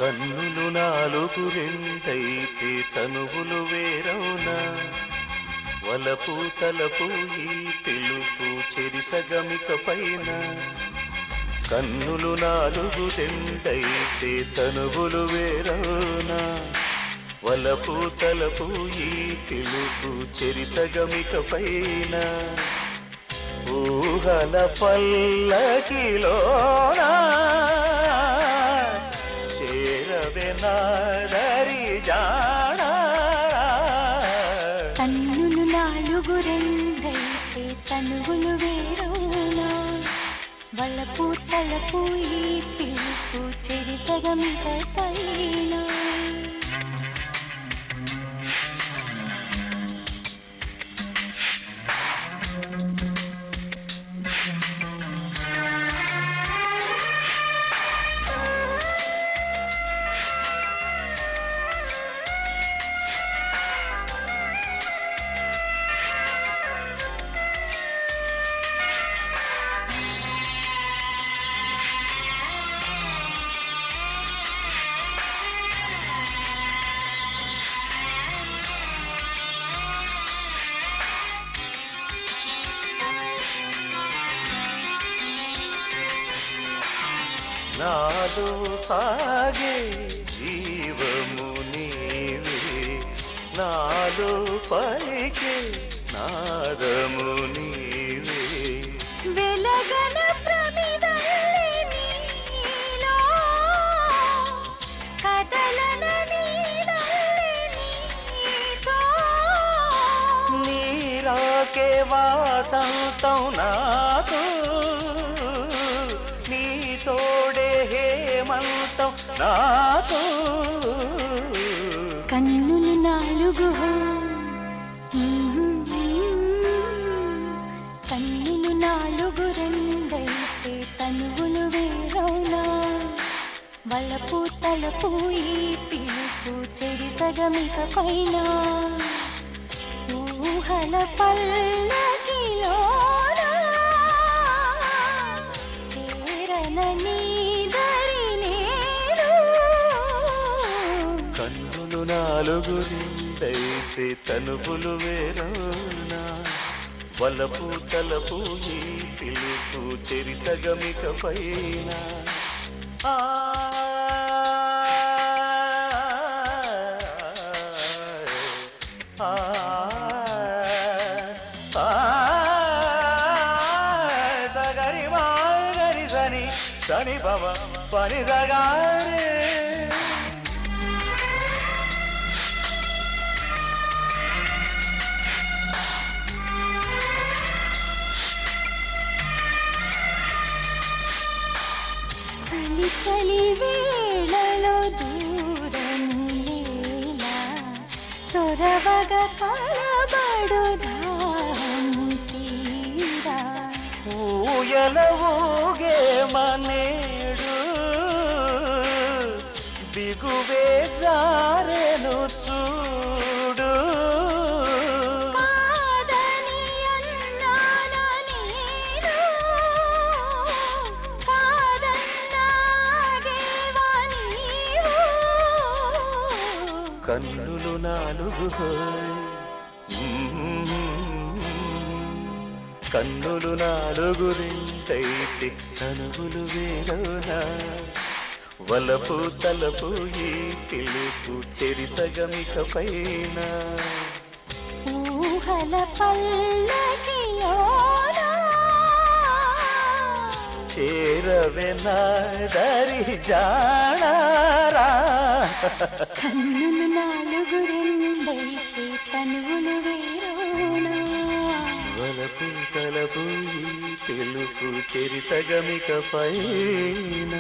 కన్నులు నాలుగు రెండైతే తనువులు వేరవునా వలపు తలపు ఈ పిలుపు చెరిసగమిక పైన కన్నులు నాలుగు రెండైతే తనువులు వేరవునా వలపు తలపు ఈ పిలుపు చెరిసగమిక పైన ఊహల పల్లకిలోనా నాదరి జానా కన్నులు నాలుగు రెండైతే తనువులు వేరవునా వలపు తలపు ఈ పిలుపు చెరిసగమిక పైన నాలో సాగే జీవము నీవే నాలో పలికే నాదము నీవే వెలగన ప్రమిదల్లి నీలో కదలన నీడల్లి నీతో నీరాకే వాసంతం నాకు తోడే హేమంతం నాకు కన్నులు నాలుగు కన్నులు నాలుగు రెండైతే తనువులు వేరవునా వలపు తలపు ఈ పిలుపు చెరిసగమిక పైన ఊహల పల్లకిలో కన్నులు నాలుగు రెండైతే తనువులు వేరవునా వలపు తలపు ఈ పిలుపు చెరిసగమిక పైన సగరి మాగరి సని సని బమ పని సగారే చలి చలి వేళలో దూరములేలా సొరవగ కలబడు దాము తీరా ఊయల ఊగే మనేడు బిగువే జారెను చూడు కన్నులు నాలుగు కన్నులు నాలుగు రెండైతే తనువులు వేరవునా వలపు తలపు ఈ పిలుపు చెరిసగమిక పైన ఊహల పల్లకిలోనా చేరవే నాదరి జానారా కన్నులు నాలుగు రెండైతే తనువులు వేరవునా వలపు తలపు ఈ పిలుపు చెరిసగమిక పైన